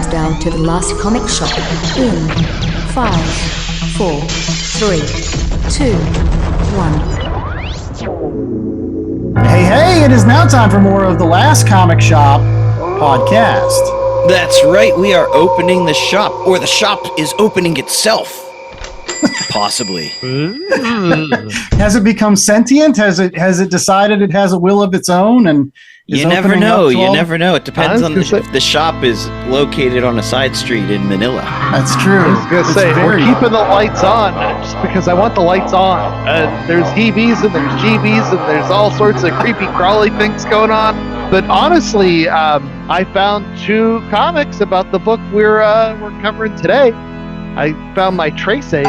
countdown to the last comic shop in 5, 4, 3, 2, 1. Hey, it is now time for more of the Last Comic Shop podcast. That's right, we are opening the shop, or the shop is opening itself. Possibly. Has it become sentient? Has it decided it has a will of its own? And you never know. It depends on the shop is located on a side street in Manila. That's true. I was going to say, we're keeping the lights on just because I want the lights on. There's heebies and there's GBs and there's all sorts of creepy crawly things going on. But honestly, I found 2 comics about the book we're covering today. I found my Trese,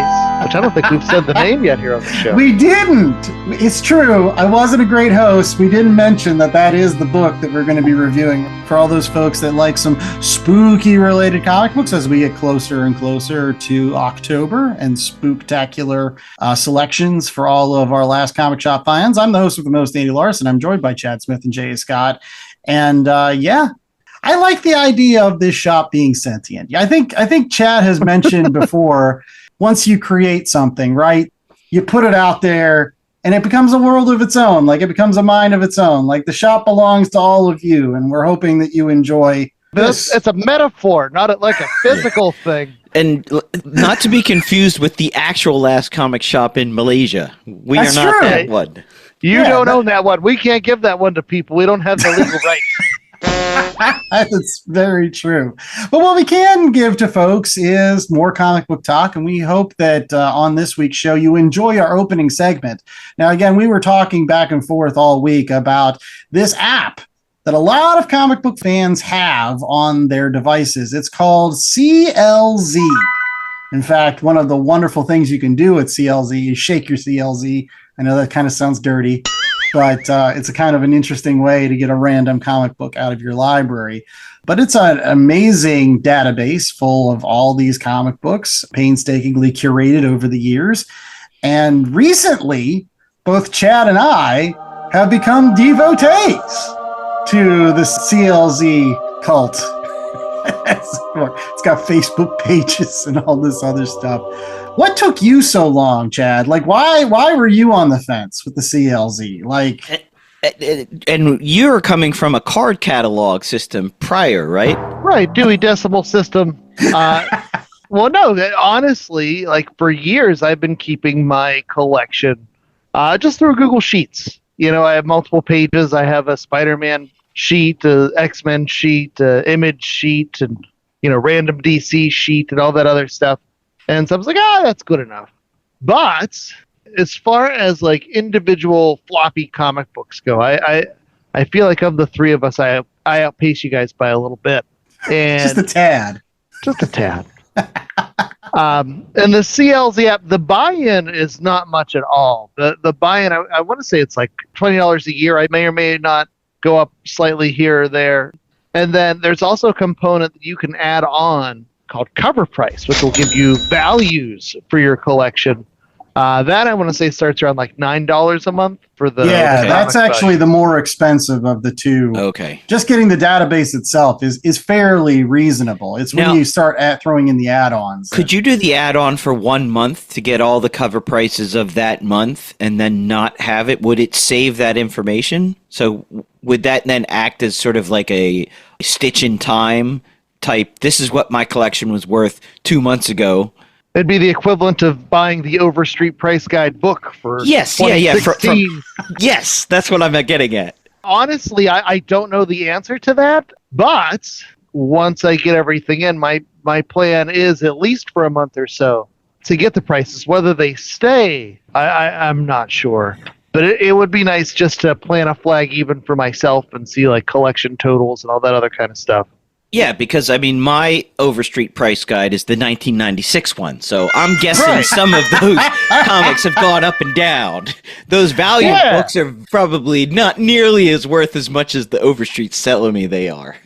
which I don't think we've said the name yet here on the show. We didn't. It's true. I wasn't a great host. We didn't mention that is the book that we're going to be reviewing. For all those folks that like some spooky-related comic books as we get closer and closer to October and spooktacular selections for all of our Last Comic Shop fans. I'm the host with the most, Andy Larson. I'm joined by Chad Smith and Jay Scott. And I like the idea of this shop being sentient. I think Chad has mentioned before, once you create something, right, you put it out there and it becomes a world of its own. Like it becomes a mind of its own. Like the shop belongs to all of you. And we're hoping that you enjoy this. It's a metaphor, not like a physical thing. And not to be confused with the actual Last Comic Shop in Malaysia. That's are not true. that one. You don't own that one. We can't give that one to people. We don't have the legal rights. That's very true. But what we can give to folks is more comic book talk, and we hope that on this week's show you enjoy our opening segment. Now, again, we were talking back and forth all week about this app that a lot of comic book fans have on their devices. It's called CLZ. In fact, one of the wonderful things you can do with CLZ is shake your CLZ. I know that kind of sounds dirty, but it's a kind of an interesting way to get a random comic book out of your library. But it's an amazing database full of all these comic books, painstakingly curated over the years. And recently, both Chad and I have become devotees to the CLZ cult. It's got Facebook pages and all this other stuff. What took you so long, Chad? Like, why were you on the fence with the CLZ? Like, and you're coming from a card catalog system prior, right? Right, Dewey Decimal System. Well, no, honestly, like for years, I've been keeping my collection just through Google Sheets. You know, I have multiple pages. I have a Spider-Man sheet, a X-Men sheet, a Image sheet, and random DC sheet, and all that other stuff. And so I was like, that's good enough. But as far as like individual floppy comic books go, I feel like of the 3 of us, I outpace you guys by a little bit. And just a tad. Just a tad. And the CLZ app, the buy-in is not much at all. The buy-in, I want to say it's like $20 a year. I may or may not go up slightly here or there. And then there's also a component that you can add on called Cover Price, which will give you values for your collection. That I want to say starts around like $9 a month for the. Yeah, the that's actually value. the more expensive of the 2. Okay. Just getting the database itself is fairly reasonable. It's when you start throwing in the add-ons. Could you do the add-on for 1 month to get all the cover prices of that month and then not have it? Would it save that information? So would that then act as sort of like a stitch in time type, this is what my collection was worth 2 months ago? It'd be the equivalent of buying the Overstreet Price Guide book for 2016. Yes, that's what I'm getting at. Honestly, I don't know the answer to that, but once I get everything in, my plan is at least for a month or so to get the prices. Whether they stay, I'm not sure. But it would be nice just to plant a flag even for myself and see like collection totals and all that other kind of stuff. Yeah, because, I mean, my Overstreet Price Guide is the 1996 one, so I'm guessing some of those comics have gone up and down. Those Valiant books are probably not nearly as worth as much as the Overstreet's telling me they are.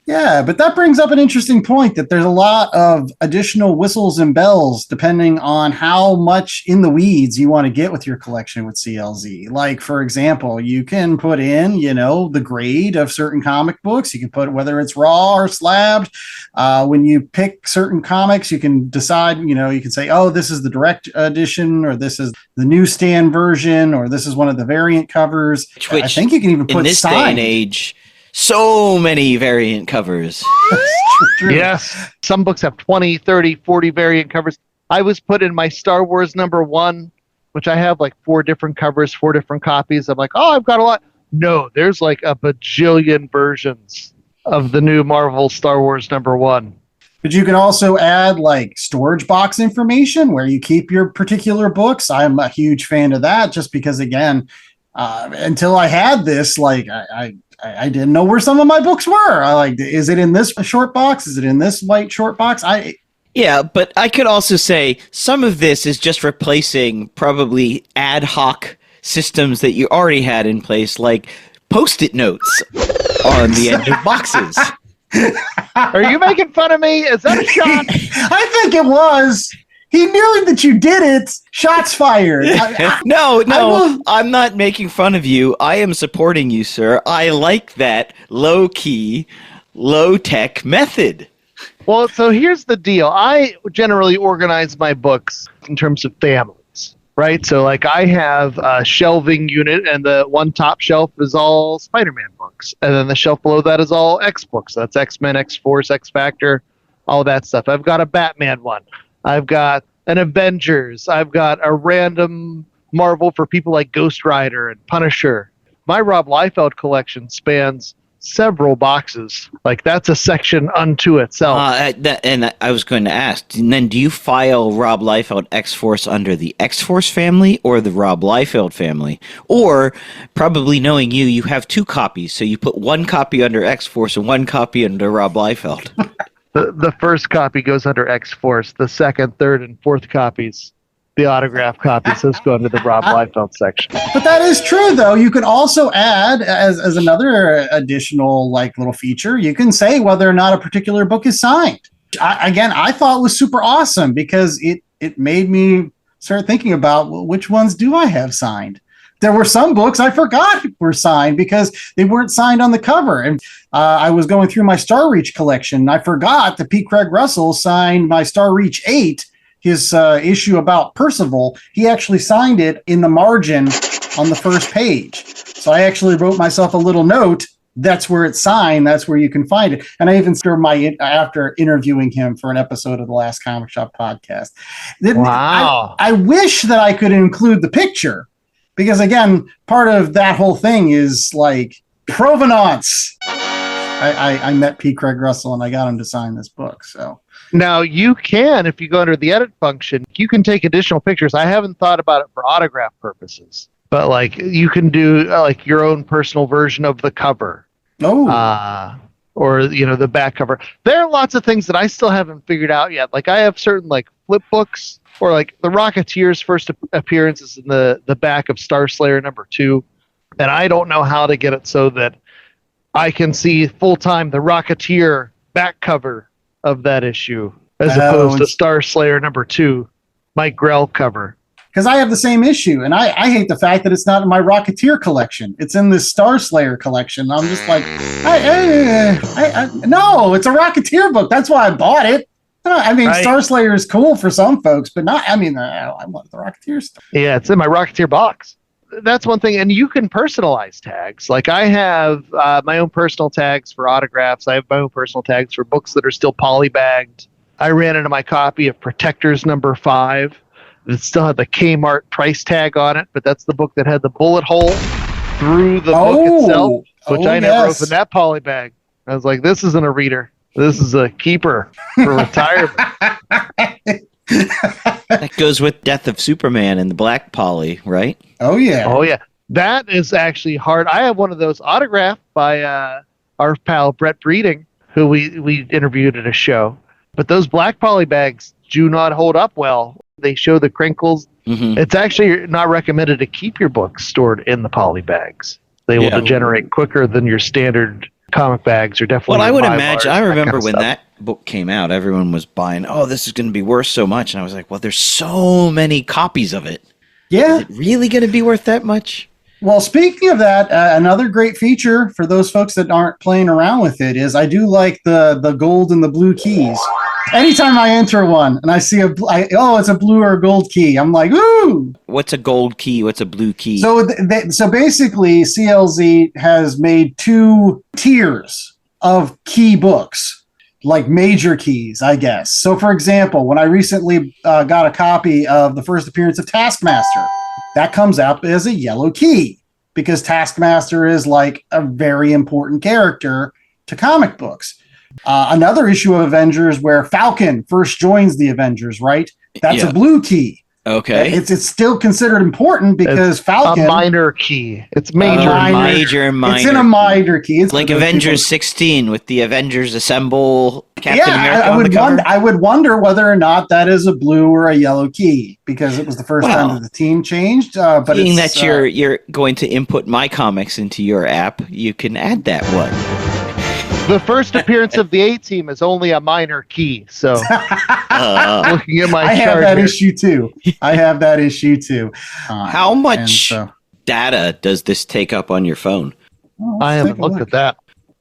Yeah, but that brings up an interesting point that there's a lot of additional whistles and bells depending on how much in the weeds you want to get with your collection with CLZ. Like, for example, you can put in, the grade of certain comic books. You can put whether it's raw or slabbed. When you pick certain comics, you can decide, you can say, oh, this is the direct edition, or this is the newsstand version, or this is one of the variant covers. Which I think you can even put in this signed. day and age, so many variant covers. True. Yes. Some books have 20, 30, 40 variant covers. I was put in my Star Wars #1, which I have like 4 different covers, 4 different copies. I'm like, oh, I've got a lot. No, there's like a bajillion versions of the new Marvel Star Wars #1. But you can also add like storage box information where you keep your particular books. I'm a huge fan of that just because, again, until I had this, like I didn't know where some of my books were. Is it in this short box? Is it in this white short box? Yeah, but I could also say some of this is just replacing probably ad hoc systems that you already had in place, like Post-it notes on the end of boxes. Are you making fun of me? Is that a shot? I think it was. He knew that you did it. Shots fired. No, I'm not making fun of you. I am supporting you, sir. I like that low-key, low-tech method. Well, so here's the deal. I generally organize my books in terms of families, right? So like I have a shelving unit, and the one top shelf is all Spider-Man books. And then the shelf below that is all X books. So that's X-Men, X-Force, X-Factor, all that stuff. I've got a Batman one. I've got an Avengers. I've got a random Marvel for people like Ghost Rider and Punisher. My Rob Liefeld collection spans several boxes. Like, that's a section unto itself. And I was going to ask, and then do you file Rob Liefeld X-Force under the X-Force family or the Rob Liefeld family? Or, probably knowing you, you have 2 copies, so you put 1 copy under X-Force and 1 copy under Rob Liefeld. The first copy goes under X-Force. The second, third, and fourth copies, the autograph copies, those go under the Rob Liefeld section. But that is true, though. You can also add, as another additional little feature, you can say whether or not a particular book is signed. I thought it was super awesome because it made me start thinking about, well, which ones do I have signed? There were some books I forgot were signed because they weren't signed on the cover. And I was going through my Star Reach collection, and I forgot that P. Craig Russell signed my Star Reach 8, his issue about Percival. He actually signed it in the margin on the first page. So I actually wrote myself a little note. That's where it's signed. That's where you can find it. And I even after interviewing him for an episode of the last Comic Shop podcast. Wow. I wish that I could include the picture. Because, again, part of that whole thing is, provenance. I met P. Craig Russell, and I got him to sign this book. So now you can, if you go under the edit function, you can take additional pictures. I haven't thought about it for autograph purposes. But, you can do, your own personal version of the cover. Oh. Or, the back cover. There are lots of things that I still haven't figured out yet. I have certain, flip books. Or the Rocketeer's first appearance is in the back of Star Slayer #2. And I don't know how to get it so that I can see full-time the Rocketeer back cover of that issue as opposed to Star Slayer #2, Mike Grell cover. Because I have the same issue. And I hate the fact that it's not in my Rocketeer collection. It's in this Star Slayer collection. I'm just like, no, it's a Rocketeer book. That's why I bought it. I mean, Star Slayer is cool for some folks, but not, I want the Rocketeer stuff. Yeah, it's in my Rocketeer box. That's one thing. And you can personalize tags. I have my own personal tags for autographs. I have my own personal tags for books that are still polybagged. I ran into my copy of Protectors #5. It still had the Kmart price tag on it, but that's the book that had the bullet hole through the book itself, which I never opened that polybag. I was like, this isn't a reader. This is a keeper for retirement. That goes with Death of Superman and the Black Poly, right? Oh, yeah. Oh, yeah. That is actually hard. I have one of those autographed by our pal Brett Breeding, who we interviewed at a show. But those black poly bags do not hold up well. They show the crinkles. Mm-hmm. It's actually not recommended to keep your books stored in the poly bags. They will degenerate quicker than your standard comic bags are definitely. Well, I would Mylar, imagine. I remember kind of when stuff. that book came out, everyone was buying. Oh, this is going to be worth so much, and I was like, well, there's so many copies of it. Yeah. Is it really going to be worth that much? Well, speaking of that, another great feature for those folks that aren't playing around with it is I do like the gold and the blue keys. Anytime I enter one and I see it's a blue or a gold key, I'm like, ooh! What's a gold key? What's a blue key? So, so basically, CLZ has made 2 tiers of key books, like major keys, I guess. So, for example, when I recently got a copy of the first appearance of Taskmaster, that comes up as a yellow key because Taskmaster is like a very important character to comic books. Another issue of Avengers where Falcon first joins the Avengers, right? That's a blue key. Okay. It's still considered important because Falcon... A minor key. It's major and minor. It's in a minor key. It's like Avengers 16 with the Avengers Assemble Captain America on the cover. I would wonder whether or not that is a blue or a yellow key because it was the first time that the team changed. But being that you're going to input my comics into your app, you can add that one. The first appearance of the A-Team is only a minor key, so looking at my I have that issue too. How much data does this take up on your phone? I haven't looked at that.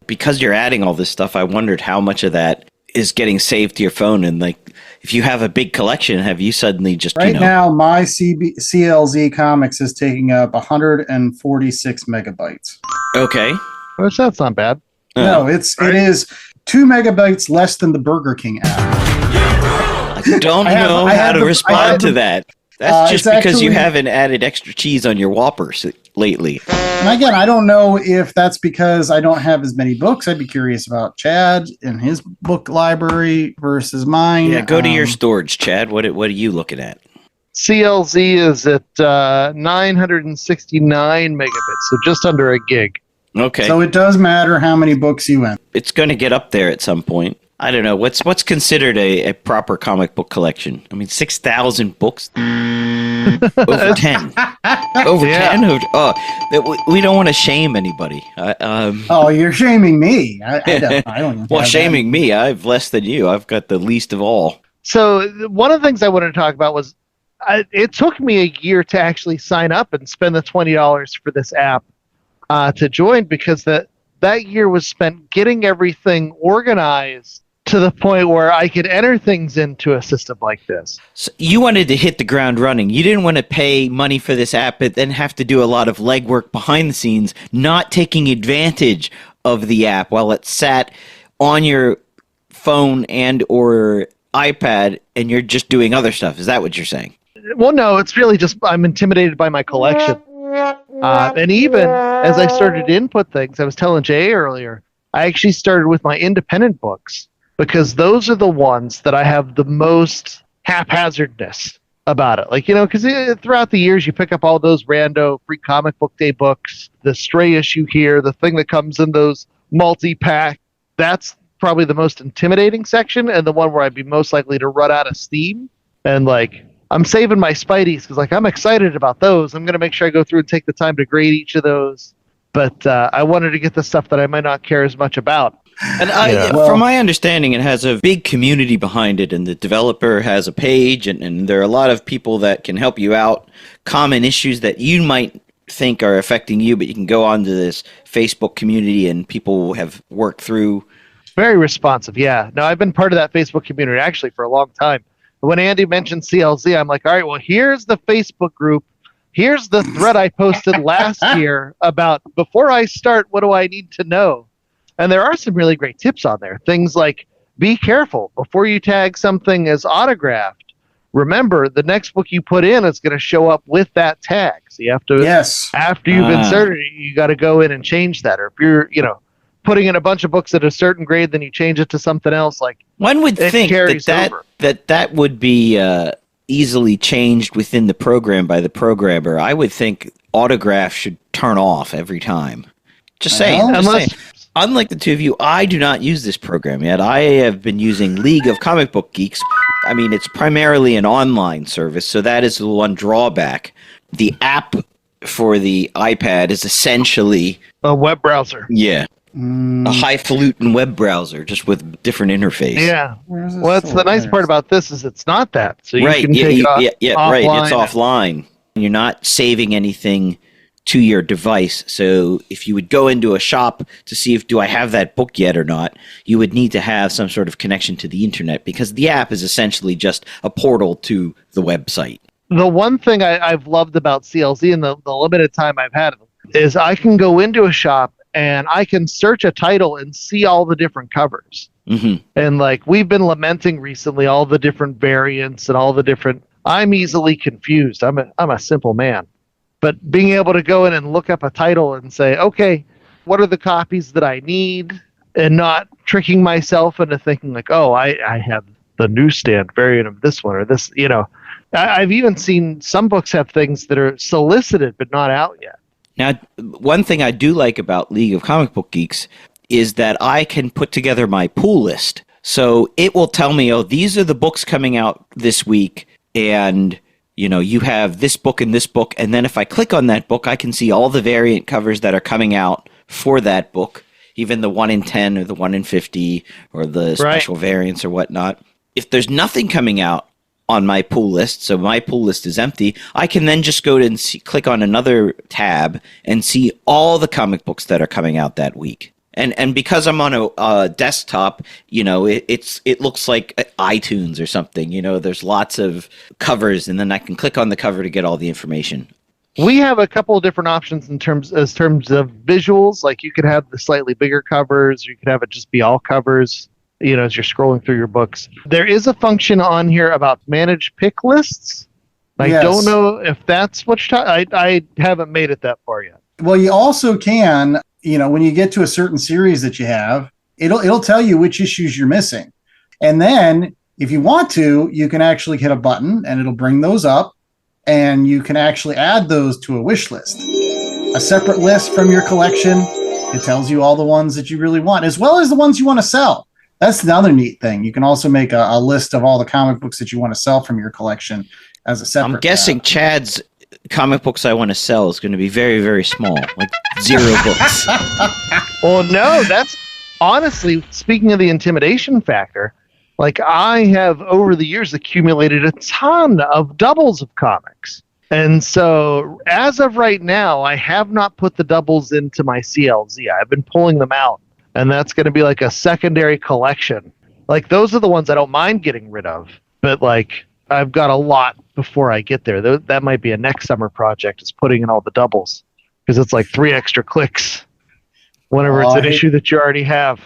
Because you're adding all this stuff, I wondered how much of that is getting saved to your phone. And like, if you have a big collection, have you suddenly just now my CLZ Comics is taking up 146 megabytes. Okay, well, that's not bad. No, it is 2 megabytes less than the Burger King app. I don't know how to respond to that. That's just because you haven't added extra cheese on your Whoppers lately. And again, I don't know if that's because I don't have as many books. I'd be curious about Chad and his book library versus mine. Yeah, go to your storage, Chad. What are you looking at? CLZ is at 969 megabytes, so just under a gig. Okay. So it does matter how many books you enter. It's going to get up there at some point. I don't know. What's considered a proper comic book collection? I mean, 6,000 books? Over 10. Over 10? We don't want to shame anybody. You're shaming me. I don't well, shaming me. I have less than you. I've got the least of all. So one of the things I wanted to talk about was it took me a year to actually sign up and spend the $20 for this app. To join because that year was spent getting everything organized to the point where I could enter things into a system like this. So you wanted to hit the ground running. You didn't want to pay money for this app but then have to do a lot of legwork behind the scenes, not taking advantage of the app while it sat on your phone and or iPad and you're just doing other stuff. Is that what you're saying? Well, no, it's really just I'm intimidated by my collection. And even as I started to input things, I was telling Jay earlier, I actually started with my independent books because those are the ones that I have the most haphazardness about it. Like, because throughout the years, you pick up all those rando free comic book day books, the stray issue here, the thing that comes in those multi-pack. That's probably the most intimidating section and the one where I'd be most likely to run out of steam. And I'm saving my Spideys because I'm excited about those. I'm going to make sure I go through and take the time to grade each of those. But I wanted to get the stuff that I might not care as much about. And from my understanding, it has a big community behind it, and the developer has a page, and there are a lot of people that can help you out. Common issues that you might think are affecting you, but you can go onto this Facebook community, and people have worked through. Very responsive, yeah. No, I've been part of that Facebook community actually for a long time. When Andy mentioned CLZ, I'm like, all right, well, here's the Facebook group. Here's the thread I posted last year about before I start, what do I need to know? And there are some really great tips on there. Things like, be careful. Before you tag something as autographed, remember, the next book you put in is going to show up with that tag. So you have to, after you've inserted it, you got to go in and change that. Or if you're, putting in a bunch of books at a certain grade, then you change it to something else. Like one would think that would be easily changed within the program by the programmer. I would think autograph should turn off every time. Just saying. Unlike the two of you, I do not use this program yet. I have been using League of Comic Book Geeks. I mean, it's primarily an online service, so that is the one drawback. The app for the iPad is essentially a web browser. Yeah. a highfalutin web browser just with different interface. Yeah. Well, that's the nice part about this is it's not that. So you right. can take it off, right. offline. It's offline. You're not saving anything to your device. So if you would go into a shop to see if do I have that book yet or not, you would need to have some sort of connection to the internet because the app is essentially just a portal to the website. The one thing I've loved about CLZ and the limited time I've had is I can go into a shop and I can search a title and see all the different covers. Mm-hmm. And like we've been lamenting recently all the different variants and all the different. I'm easily confused. I'm a simple man, but being able to go in and look up a title and say, okay, what are the copies that I need, and not tricking myself into thinking like, oh, I have the newsstand variant of this one or this. You know, I've even seen some books have things that are solicited but not out yet. Now, one thing I do like about League of Comic Book Geeks is that I can put together my pool list. So it will tell me, oh, these are the books coming out this week, and you know, you have this book and this book, and then if I click on that book, I can see all the variant covers that are coming out for that book, even the 1 in 10 or the 1 in 50 or the special variants or whatnot. If there's nothing coming out on my pool list, so my pool list is empty, I can then just go to and click on another tab and see all the comic books that are coming out that week. And because I'm on a desktop, you know, it looks like iTunes or something. You know, there's lots of covers, and then I can click on the cover to get all the information. We have a couple of different options in terms of visuals. Like you could have the slightly bigger covers, or you could have it just be all covers. You know, as you're scrolling through your books, there is a function on here about manage pick lists. I don't know if that's what I haven't made it that far yet. Well, you also can, you know, when you get to a certain series that you have, it'll tell you which issues you're missing. And then if you want to, you can actually hit a button and it'll bring those up, and you can actually add those to a wish list. A separate list from your collection. It tells you all the ones that you really want, as well as the ones you want to sell. That's another neat thing. You can also make a list of all the comic books that you want to sell from your collection as a separate I'm guessing Chad's comic books I want to sell is going to be very, very small, like 0 books. Well, no, that's honestly, speaking of the intimidation factor, like I have over the years accumulated a ton of doubles of comics. And so as of right now, I have not put the doubles into my CLZ. I've been pulling them out. And that's going to be like a secondary collection. Like those are the ones I don't mind getting rid of. But like I've got a lot before I get there. That might be a next summer project, is putting in all the doubles. Because it's like 3 extra clicks whenever it's an issue that you already have.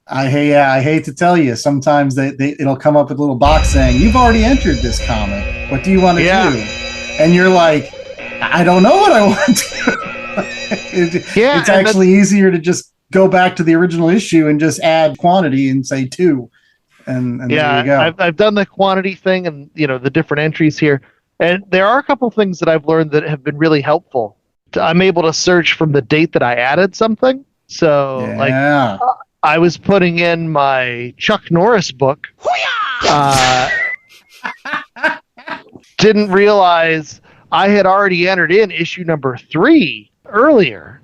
I hate to tell you, sometimes it'll come up with a little box saying, you've already entered this comic. What do you want to do? And you're like, I don't know what I want to. It's actually easier to just go back to the original issue and just add quantity and say 2. And there you go. I've done the quantity thing and, you know, the different entries here. And there are a couple things that I've learned that have been really helpful. I'm able to search from the date that I added something. So like I was putting in my Chuck Norris book. Didn't realize I had already entered in issue number 3 earlier.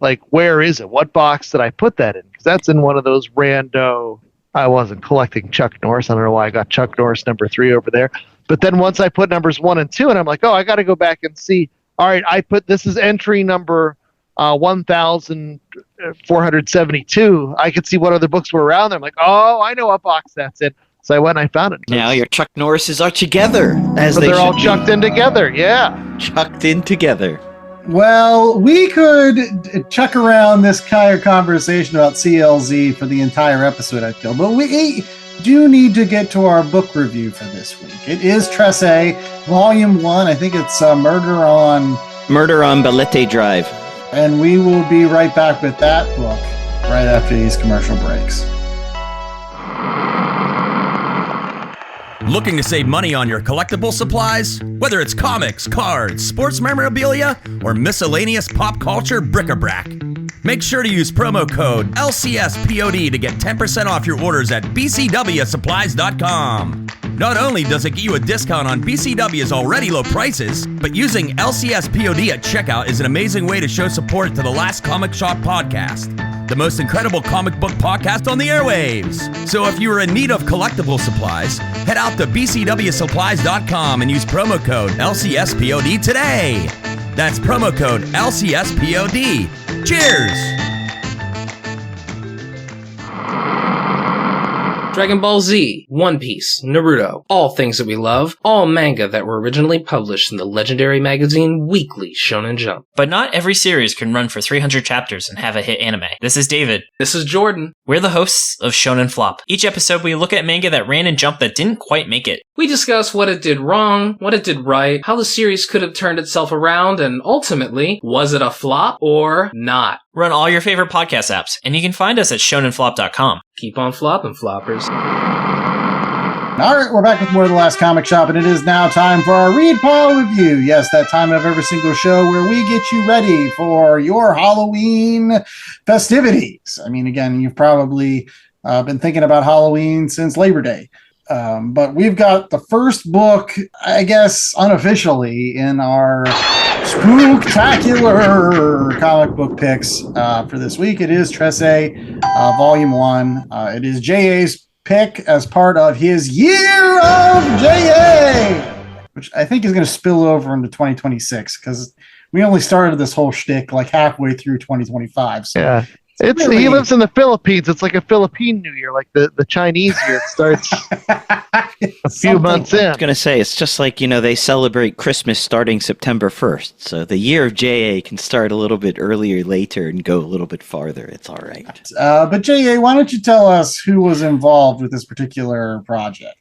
Like, where is it? What box did I put that in? Because that's in one of those rando. I wasn't collecting Chuck Norris. I don't know why I got Chuck Norris number 3 over there. But then once I put numbers 1 and 2, and I'm like, oh, I got to go back and see. All right, this is entry number 1,472. I could see what other books were around there. I'm like, oh, I know what box that's in. So I went and I found it. Now your Chuck Norrises are together, but they're all chucked in together. Yeah, chucked in together. Well, we could chuck around this kind of conversation about CLZ for the entire episode, I feel. But we do need to get to our book review for this week. It is Trese, Volume 1. I think it's Murder on Balete Drive. And we will be right back with that book right after these commercial breaks. Looking to save money on your collectible supplies? Whether it's comics, cards, sports memorabilia, or miscellaneous pop culture bric-a-brac, make sure to use promo code LCSPOD to get 10% off your orders at bcwsupplies.com. Not only does it get you a discount on BCW's already low prices, but using LCSPOD at checkout is an amazing way to show support to the Last Comic Shop podcast. the most incredible comic book podcast on the airwaves. So if you are in need of collectible supplies, head out to bcwsupplies.com and use promo code LCSPOD today. That's promo code LCSPOD. Cheers! Dragon Ball Z, One Piece, Naruto, all things that we love, all manga that were originally published in the legendary magazine Weekly Shonen Jump. But not every series can run for 300 chapters and have a hit anime. This is David. This is Jordan. We're the hosts of Shonen Flop. Each episode we look at manga that ran in Jump that didn't quite make it. We discuss what it did wrong, what it did right, how the series could have turned itself around, and ultimately, was it a flop or not? We're on all your favorite podcast apps, and you can find us at shonenflop.com. Keep on flopping, floppers. All right, we're back with more of The Last Comic Shop, and it is now time for our Read Pile Review. Yes, that time of every single show where we get you ready for your Halloween festivities. I mean, again, you've probably been thinking about Halloween since Labor Day. But we've got the first book, I guess, unofficially in our spooktacular comic book picks for this week. It is Trese, Volume 1. It is J.A.'s pick as part of his Year of J.A., which I think is going to spill over into 2026 because we only started this whole shtick like halfway through 2025. So Yeah. really- He lives in the Philippines. It's like a Philippine New Year, like the Chinese year. It starts a few months in. I was going to say, it's just like, they celebrate Christmas starting September 1st. So the year of JA can start a little bit earlier, later, and go a little bit farther. It's all right. But J.A., why don't you tell us who was involved with this particular project?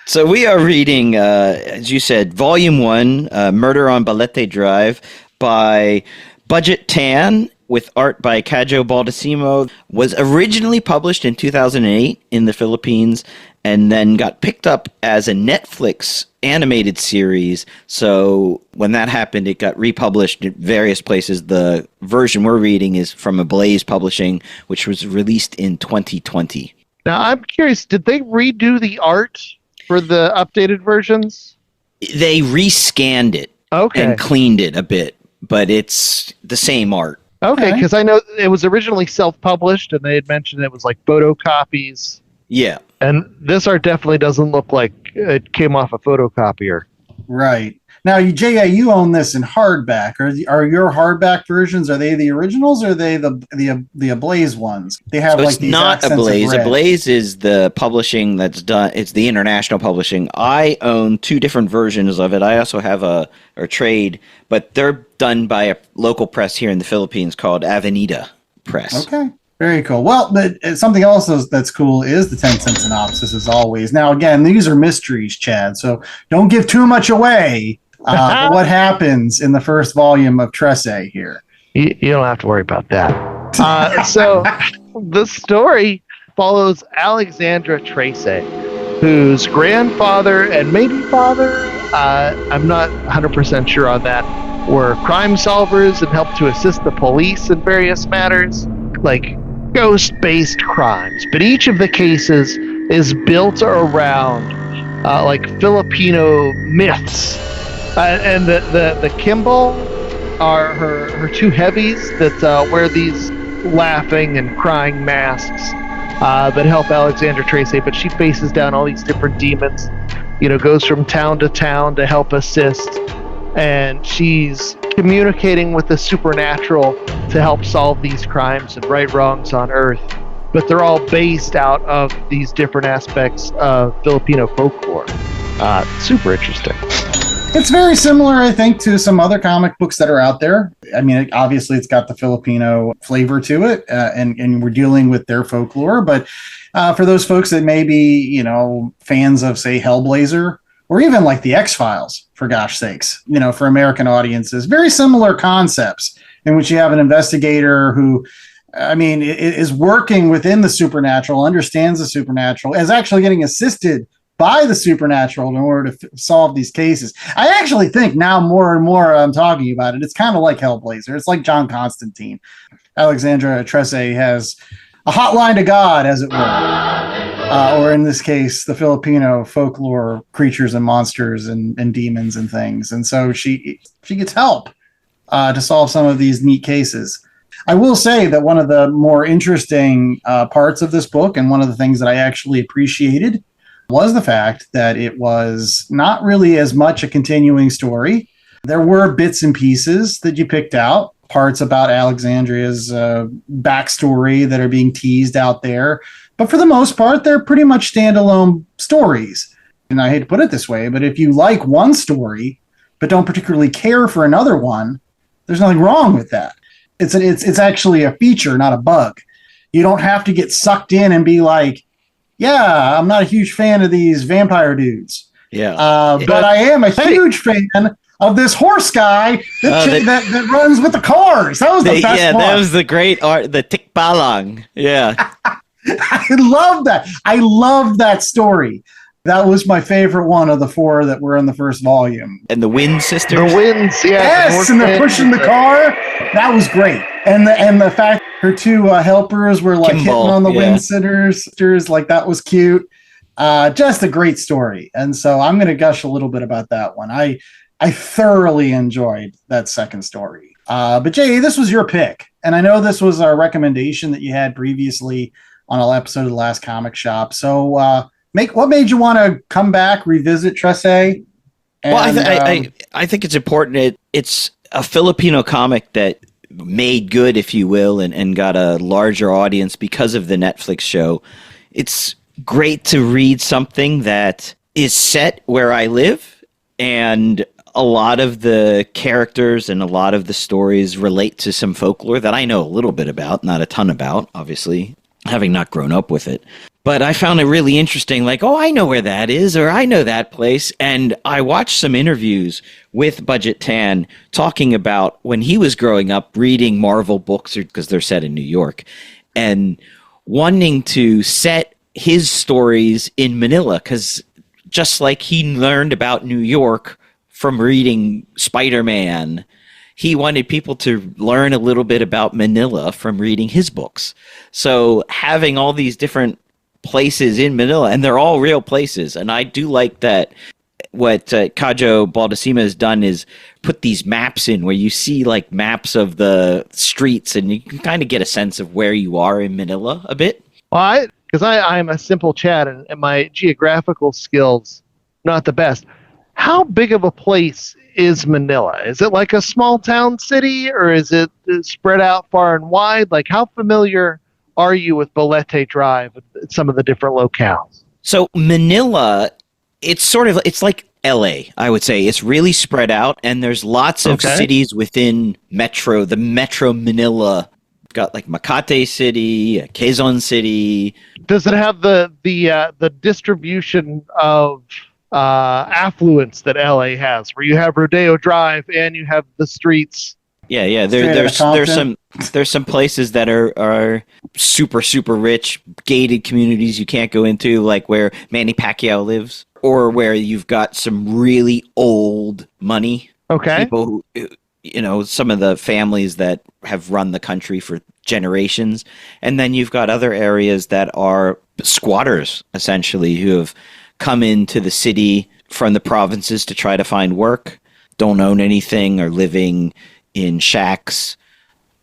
So we are reading, as you said, Volume 1, Murder on Balete Drive by Budjette Tan, with art by Kajo Baldisimo, was originally published in 2008 in the Philippines and then got picked up as a Netflix animated series. So when that happened, it got republished in various places. The version we're reading is from Ablaze Publishing, which was released in 2020. Now, I'm curious, did they redo the art for the updated versions? They rescanned it and cleaned it a bit, but it's the same art. Okay, because I know it was originally self-published, and they had mentioned it was like photocopies. Yeah. And this art definitely doesn't look like it came off a photocopier. Right. Now, J.A., you own this in hardback. Are your hardback versions, are they the originals or are they the Ablaze ones? They have So like it's these not accents of Ablaze. red. Ablaze is the publishing that's done. It's the international publishing. I own two different versions of it. I also have a trade, but they're done by a local press here in the Philippines called Avenida Press. Okay. Very cool. Well, but something else that's cool is the 10-cent synopsis, as always. Now, again, these are mysteries, Chad, so don't give too much away. What happens in the first volume of Trese here? You don't have to worry about that. So the story follows Alexandra Trese, whose grandfather and maybe father, I'm not 100% sure on that, were crime solvers and helped to assist the police in various matters, like ghost-based crimes. But each of the cases is built around like Filipino myths. And the Kimball are her two heavies that wear these laughing and crying masks that help Alexandra Trese, but she faces down all these different demons, goes from town to help assist, and she's communicating with the supernatural to help solve these crimes and right wrongs on Earth. But they're all based out of these different aspects of Filipino folklore. Super interesting. It's very similar, I think, to some other comic books that are out there. I mean, obviously, it's got the Filipino flavor to it, and we're dealing with their folklore. But for those folks that may be, fans of, say, Hellblazer, or even like the X-Files, for gosh sakes, for American audiences, very similar concepts in which you have an investigator who, is working within the supernatural, understands the supernatural, is actually getting assisted by the supernatural in order to solve these cases. I actually think now more and more I'm talking about it, it's kind of like Hellblazer. It's like John Constantine. Alexandra Trese has a hotline to God, as it were. Or in this case, the Filipino folklore creatures and monsters and demons and things. And so she gets help to solve some of these neat cases. I will say that one of the more interesting parts of this book, and one of the things that I actually appreciated, was the fact that it was not really as much a continuing story. There were bits and pieces that you picked out, parts about Alexandria's backstory that are being teased out there. But for the most part, they're pretty much standalone stories. And I hate to put it this way, but if you like one story, but don't particularly care for another one, there's nothing wrong with that. It's actually a feature, not a bug. You don't have to get sucked in and be like, yeah, I'm not a huge fan of these vampire dudes. Yeah. But I am a huge fan of this horse guy that runs with the cars. That was the best one. That was the great art, the Tikbalang. Yeah. I love that. I love that story. That was my favorite one of the 4 that were in the first volume. And the Wind Sisters. The Winds, yeah. Yes, and they're pushing the car. That was great. And the fact her 2 helpers were like Kimball, hitting on the Wind Sisters, like that was cute. Just a great story. And so I'm going to gush a little bit about that one. I thoroughly enjoyed that second story. But Jay, this was your pick. And I know this was a recommendation that you had previously on an episode of the Last Comic Shop. So what made you want to come back, revisit Trese? Well, I think it's important. It's a Filipino comic that made good, if you will, and got a larger audience because of the Netflix show. It's great to read something that is set where I live, and a lot of the characters and a lot of the stories relate to some folklore that I know a little bit about, not a ton about, obviously, having not grown up with it. But I found it really interesting, like, oh, I know where that is, or I know that place. And I watched some interviews with Budjette Tan talking about when he was growing up reading Marvel books, because they're set in New York, and wanting to set his stories in Manila, because just like he learned about New York from reading Spider-Man, he wanted people to learn a little bit about Manila from reading his books. So having all these different places in Manila, and they're all real places. And I do like that what Kajo Baldisimo has done is put these maps in where you see like maps of the streets, and you can kind of get a sense of where you are in Manila a bit. Well, because I'm a simple Chad, and my geographical skills not the best. How big of a place is Manila? Is it like a small town city, or is it spread out far and wide? Like, how familiar are you with Balete Drive and some of the different locales? So Manila, it's like LA, I would say. It's really spread out, and there's lots of cities within the Metro Manila. You've got like Makati City, Quezon City. Does it have the distribution of affluence that LA has, where you have Rodeo Drive and you have the streets? Yeah. There's some places that are super, super rich, gated communities you can't go into, like where Manny Pacquiao lives, or where you've got some really old money. Okay. People who, some of the families that have run the country for generations. And then you've got other areas that are squatters, essentially, who have come into the city from the provinces to try to find work, don't own anything, or living in shacks.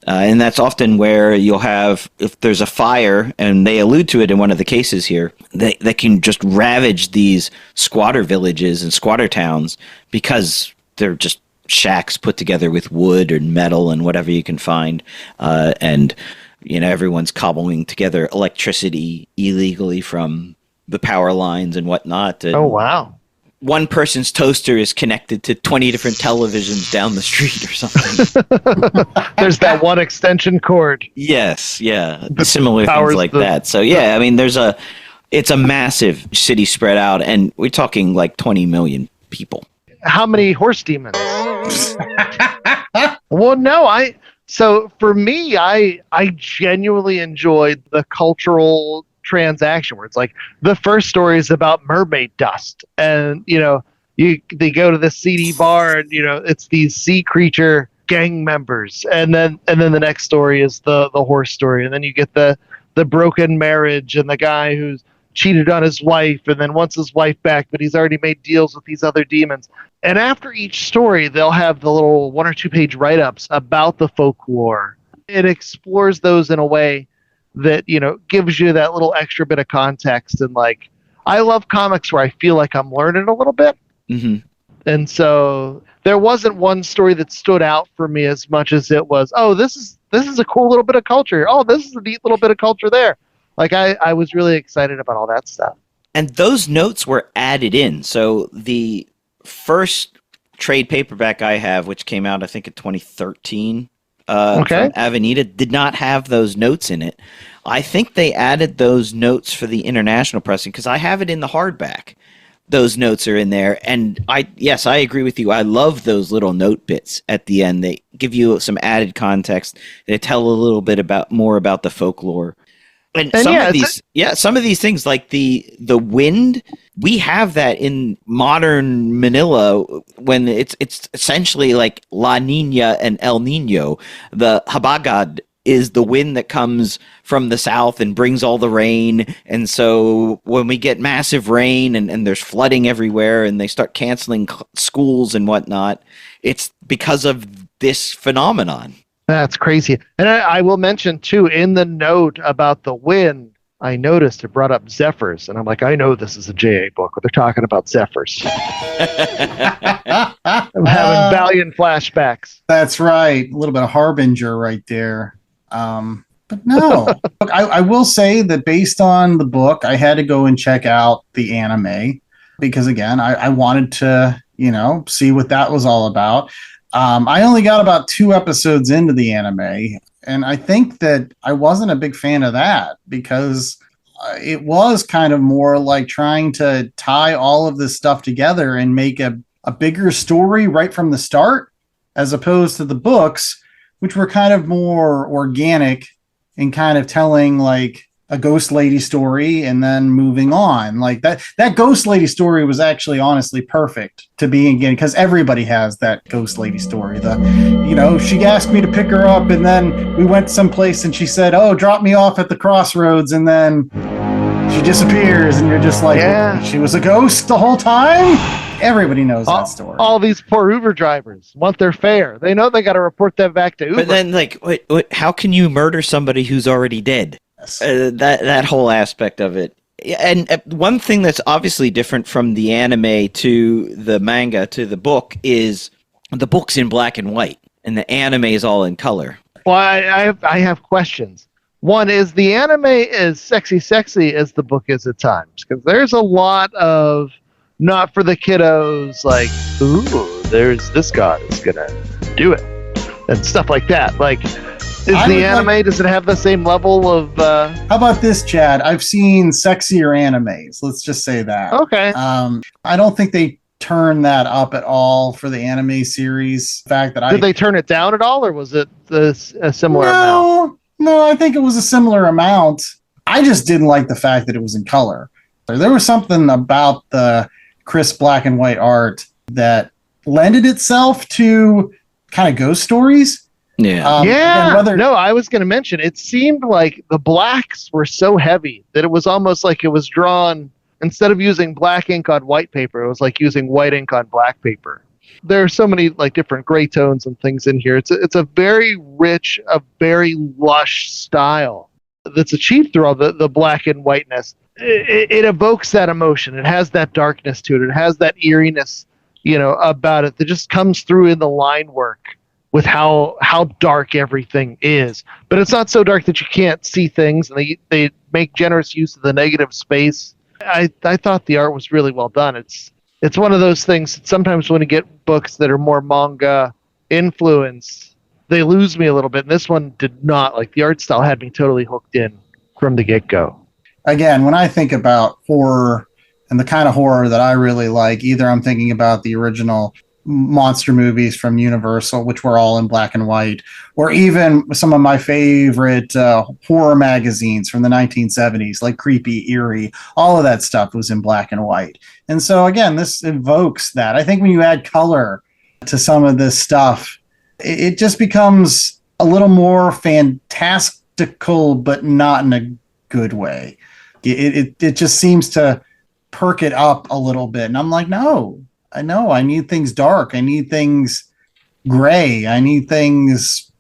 And that's often where you'll have, if there's a fire, and they allude to it in one of the cases here, they can just ravage these squatter villages and squatter towns because they're just shacks put together with wood or metal and whatever you can find. And, everyone's cobbling together electricity illegally from the power lines and whatnot. And oh, wow. One person's toaster is connected to 20 different televisions down the street or something. There's that one extension cord. Yes, yeah. Similar things like that. So, yeah, I mean, it's a massive city spread out, and we're talking like 20 million people. How many horse demons? Well, no, so for me, I genuinely enjoyed the cultural transaction where it's like the first story is about mermaid dust, and they go to the seedy bar, and it's these sea creature gang members, and then the next story is the horse story, and then you get the broken marriage and the guy who's cheated on his wife and then wants his wife back, but he's already made deals with these other demons. And after each story, they'll have the little 1 or 2 page write-ups about the folklore it explores those in a way that, gives you that little extra bit of context. And like, I love comics where I feel like I'm learning a little bit. Mm-hmm. And so there wasn't one story that stood out for me as much as it was, oh, this is a cool little bit of culture. Oh, this is a neat little bit of culture there. Like I was really excited about all that stuff. And those notes were added in. So the first trade paperback I have, which came out, I think, in 2013, from Avenida, did not have those notes in it. I think they added those notes for the international pressing because I have it in the hardback. Those notes are in there. And I agree with you. I love those little note bits at the end. They give you some added context. They tell a little bit more about the folklore. And some of these things, like the wind, we have that in modern Manila when it's essentially like La Nina and El Nino. The habagad is the wind that comes from the south and brings all the rain. And so when we get massive rain and there's flooding everywhere and they start canceling schools and whatnot, it's because of this phenomenon. That's crazy. And I will mention, too, in the note about the wind, I noticed it brought up zephyrs. And I'm like, I know this is a JA book, but they're talking about zephyrs. I'm having Valiant flashbacks. That's right. A little bit of Harbinger right there. But no. Look, I will say that based on the book, I had to go and check out the anime because, again, I wanted to, see what that was all about. I only got about 2 episodes into the anime, and I think that I wasn't a big fan of that because it was kind of more like trying to tie all of this stuff together and make a bigger story right from the start, as opposed to the books, which were kind of more organic and kind of telling like a ghost lady story and then moving on. Like that ghost lady story was actually honestly perfect to be again, because everybody has that ghost lady story. She asked me to pick her up and then we went someplace and she said, oh, drop me off at the crossroads. And then she disappears and you're just like, she was a ghost the whole time. Everybody knows that story. All these poor Uber drivers want their fare. They know they got to report that back to Uber. But then like, how can you murder somebody who's already dead? That whole aspect of it. And one thing that's obviously different from the anime to the manga to the book is the book's in black and white and the anime is all in color. Well, I have questions. One, is the anime as sexy as the book is at times? Because there's a lot of not for the kiddos, like, ooh, there's this god is going to do it and stuff like that. Like, does it have the same level of How about this, Chad? I've seen sexier animes. Let's just say that. Okay. I don't think they turn that up at all for the anime series. The fact that Did they turn it down at all, or was it a similar amount? No, I think it was a similar amount. I just didn't like the fact that it was in color. There was something about the crisp black and white art that lended itself to kind of ghost stories. Yeah. No, I was going to mention, it seemed like the blacks were so heavy that it was almost like it was drawn, instead of using black ink on white paper, it was like using white ink on black paper. There are so many like different gray tones and things in here. It's a very rich, a very lush style that's achieved through all the black and whiteness. It evokes that emotion. It has that darkness to it. It has that eeriness, about it that just comes through in the line work with how dark everything is. But it's not so dark that you can't see things, and they make generous use of the negative space. I thought the art was really well done. It's one of those things that sometimes when you get books that are more manga influenced, they lose me a little bit. And this one did not. Like, the art style had me totally hooked in from the get-go. Again, when I think about horror and the kind of horror that I really like, either I'm thinking about the original monster movies from Universal, which were all in black and white, or even some of my favorite horror magazines from the 1970s, like Creepy, Eerie, all of that stuff was in black and white. And so again, this evokes that. I think when you add color to some of this stuff, it just becomes a little more fantastical, but not in a good way. It just seems to perk it up a little bit. And I'm like, no, I need things dark. I need things gray. I need things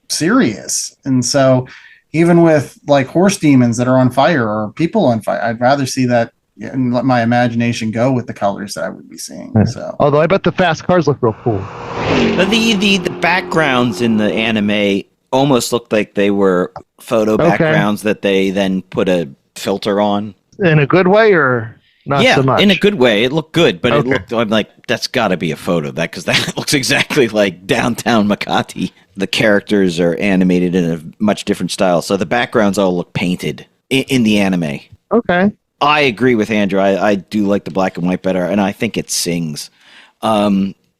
serious. And so even with like horse demons that are on fire or people on fire, I'd rather see that and let my imagination go with the colors that I would be seeing. So, although I bet the fast cars look real cool. But the backgrounds in the anime almost looked like they were photo backgrounds that they then put a filter on. In a good way or not so much? In a good way. It looked good, but it looked, I'm like, that's got to be a photo because that looks exactly like downtown Makati. The characters are animated in a much different style, so the backgrounds all look painted in the anime. Okay. I agree with Andrew. I do like the black and white better, and I think it sings.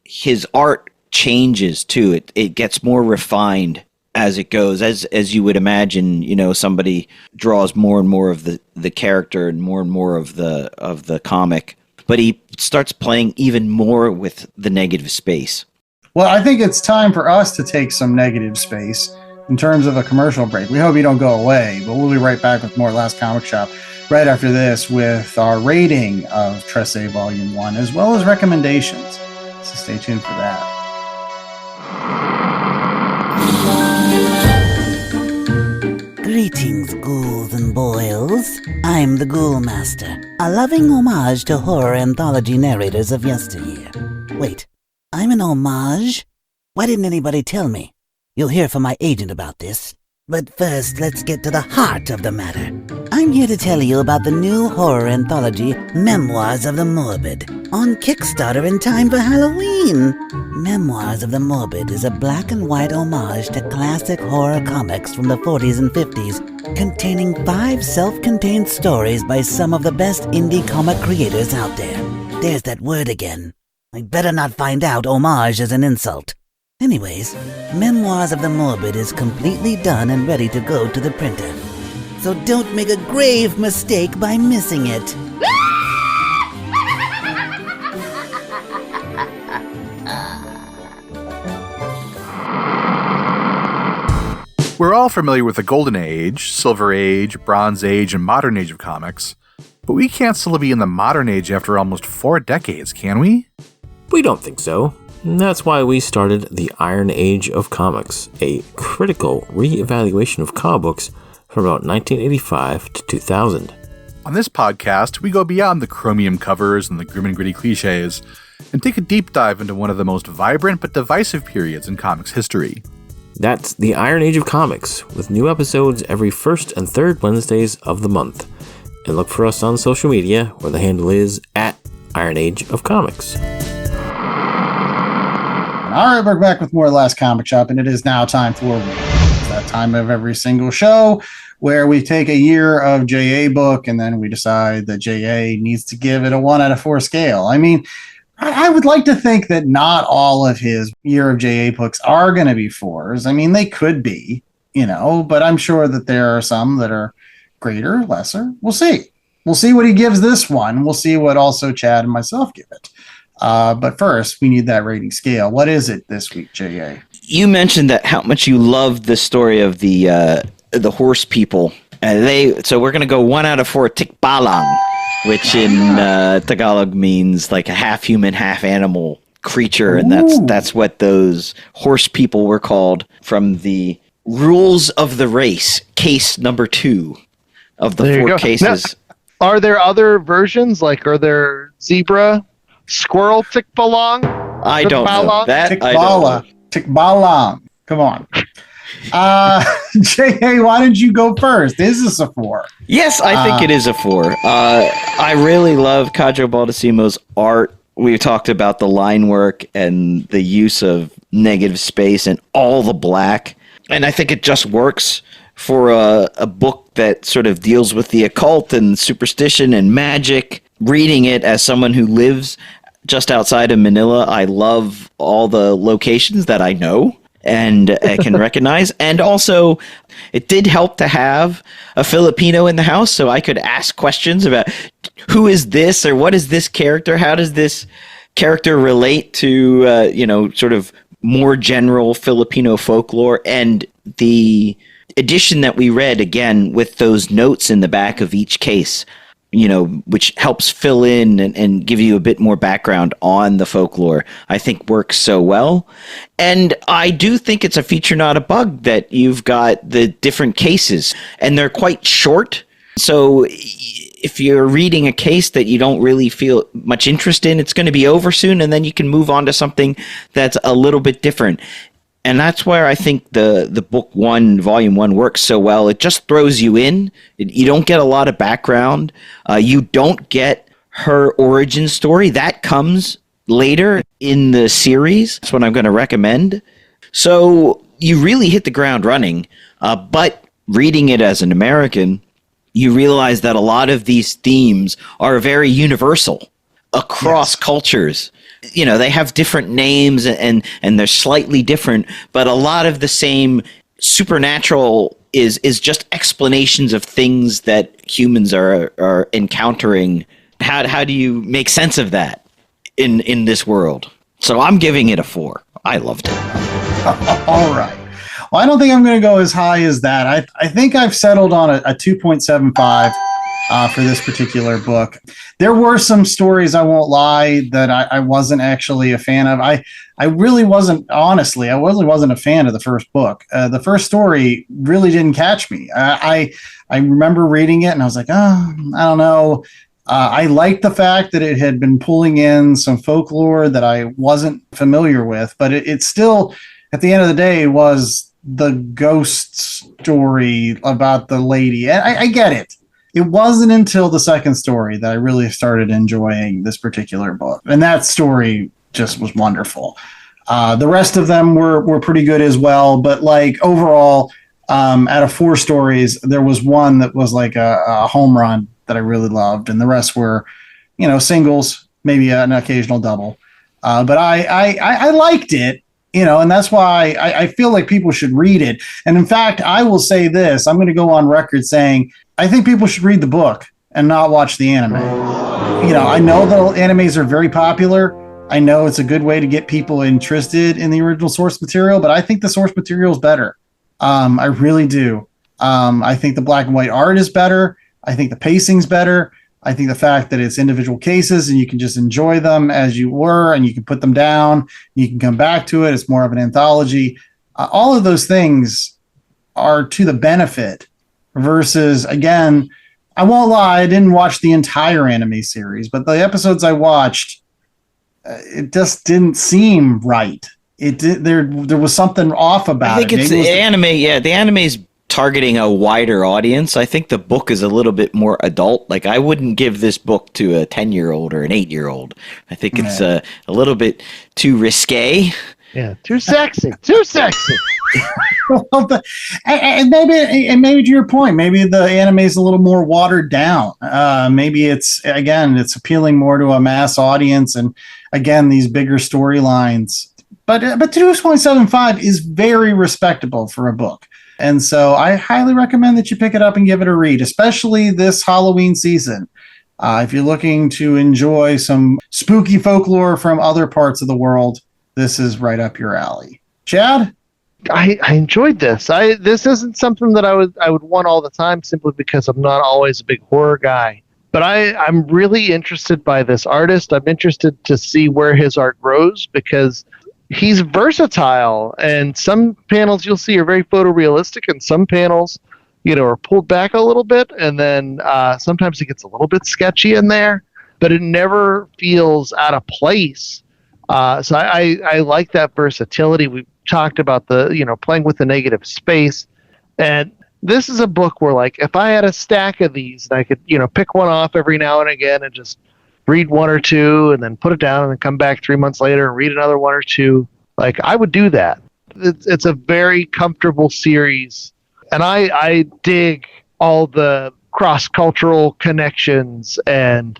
His art changes too. It gets more refined as it goes, as you would imagine. You know, somebody draws more and more of the character and more of the comic, but he starts playing even more with the negative space. Well, I think it's time for us to take some negative space in terms of a commercial break. We hope you don't go away, but we'll be right back with more Last Comic Shop right after this with our rating of Trese Volume 1 as well as recommendations. So stay tuned for that. Greetings, ghouls and boils. I'm the Ghoul Master, a loving homage to horror anthology narrators of yesteryear. Wait, I'm an homage? Why didn't anybody tell me? You'll hear from my agent about this. But first, let's get to the heart of the matter. I'm here to tell you about the new horror anthology, Memoirs of the Morbid, on Kickstarter in time for Halloween. Memoirs of the Morbid is a black and white homage to classic horror comics from the 40s and 50s, containing 5 self-contained stories by some of the best indie comic creators out there. There's that word again. I'd better not find out homage is an insult. Anyways, Memoirs of the Morbid is completely done and ready to go to the printer. So don't make a grave mistake by missing it. We're all familiar with the Golden Age, Silver Age, Bronze Age, and Modern Age of comics, but we can't still be in the Modern Age after almost 4 decades, can we? We don't think so. And that's why we started the Iron Age of Comics, a critical re-evaluation of comic books from about 1985 to 2000. On this podcast, we go beyond the chromium covers and the grim and gritty cliches, and take a deep dive into one of the most vibrant but divisive periods in comics history. That's the Iron Age of Comics, with new episodes every first and third Wednesdays of the month. And look for us on social media, where the handle is @Iron Age of Comics. All right, we're back with more Last Comic Shop, and it is now time for that time of every single show where we take a year of JA book and then we decide that JA needs to give it a 1 out of 4 scale. I mean, I would like to think that not all of his year of JA books are going to be 4s. I mean, they could be, but I'm sure that there are some that are greater, lesser. We'll see. We'll see what he gives this one. We'll see what also Chad and myself give it. But first, we need that rating scale. What is it this week, J.A.? You mentioned that how much you loved the story of the horse people. So we're going to go 1 out of 4 tikbalang, which in Tagalog means like a half human, half animal creature. And that's what those horse people were called from the Rules of the Race, case number 2 of the 4 cases. Now, are there other versions? Like, are there zebra, squirrel tikbalang? I don't know. Tikbalang. Come on. J.A., why didn't you go first? Is this a 4? Yes, I think it is a 4. I really love Kajo Baldisimo's art. We've talked about the line work and the use of negative space and all the black. And I think it just works for a book that sort of deals with the occult and superstition and magic. Reading it as someone who lives just outside of Manila, I love all the locations that I know and I can recognize. And also, it did help to have a Fillipino in the house so I could ask questions about who is this or what is this character? How does this character relate to, sort of more general Filipino folklore? And the edition that we read, again, with those notes in the back of each case, which helps fill in and give you a bit more background on the folklore, I think works so well. And I do think it's a feature, not a bug, that you've got the different cases, and they're quite short. So if you're reading a case that you don't really feel much interest in, it's going to be over soon, and then you can move on to something that's a little bit different. And that's where I think the book one, volume one, works so well. It just throws you in. You don't get a lot of background. You don't get her origin story. That comes later in the series. That's what I'm going to recommend. So you really hit the ground running. But reading it as an American, you realize that a lot of these themes are very universal across cultures. They have different names and they're slightly different, but a lot of the same supernatural is just explanations of things that humans are encountering. How do you make sense of that in this world? So I'm giving it a 4. I loved it. All right. Well, I don't think I'm going to go as high as that. I think I've settled on a 2.75 for this particular book. There were some stories, I won't lie, that I wasn't actually a fan of. I really wasn't a fan of the first book. The first story really didn't catch me. I remember reading it and I was like, I don't know. I liked the fact that it had been pulling in some folklore that I wasn't familiar with, but it still, at the end of the day, was the ghost story about the lady. And I get it. It wasn't until the second story that I really started enjoying this particular book. And that story just was wonderful. The rest of them were pretty good as well. But like overall, out of 4 stories, there was one that was like a home run that I really loved. And the rest were, singles, maybe an occasional double. But I liked it. And that's why I feel like people should read it. And in fact, I will say this. I'm going to go on record saying I think people should read the book and not watch the anime. I know the animes are very popular. I know it's a good way to get people interested in the original source material, but I think the source material is better. I really do. I think the black and white art is better. I think the pacing's better. I think the fact that it's individual cases and you can just enjoy them as you were and you can put them down, you can come back to it. It's more of an anthology. All of those things are to the benefit versus, again, I won't lie, I didn't watch the entire anime series, but the episodes I watched, it just didn't seem right. It did. There was something off about it. I think it's the anime. Yeah, the anime's targeting a wider audience. I think the book is a little bit more adult. Like, I wouldn't give this book to a 10-year-old or an 8-year-old. I think it's a little bit too risque. Yeah, too sexy. Too sexy. and maybe to your point, maybe the anime is a little more watered down. Maybe it's appealing more to a mass audience, and again, these bigger storylines. But 2.75 is very respectable for a book. And so I highly recommend that you pick it up and give it a read, especially this Halloween season. If you're looking to enjoy some spooky folklore from other parts of the world, this is right up your alley. Chad? I enjoyed this. This isn't something that I would want all the time, simply because I'm not always a big horror guy. But I'm really interested by this artist. I'm interested to see where his art grows, because he's versatile, and some panels you'll see are very photorealistic, and some panels, are pulled back a little bit, and then sometimes it gets a little bit sketchy in there, but it never feels out of place. So I like that versatility. We've talked about the, playing with the negative space, and this is a book where, like, if I had a stack of these and I could, pick one off every now and again and just read one or two and then put it down and then come back 3 months later and read another one or two, like, I would do that. It's a very comfortable series, and I dig all the cross-cultural connections and,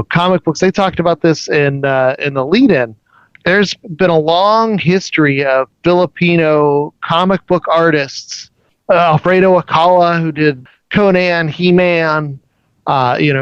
comic books. They talked about this in the lead-in. There's been a long history of Filipino comic book artists. Alfredo Akala, who did Conan, He-Man,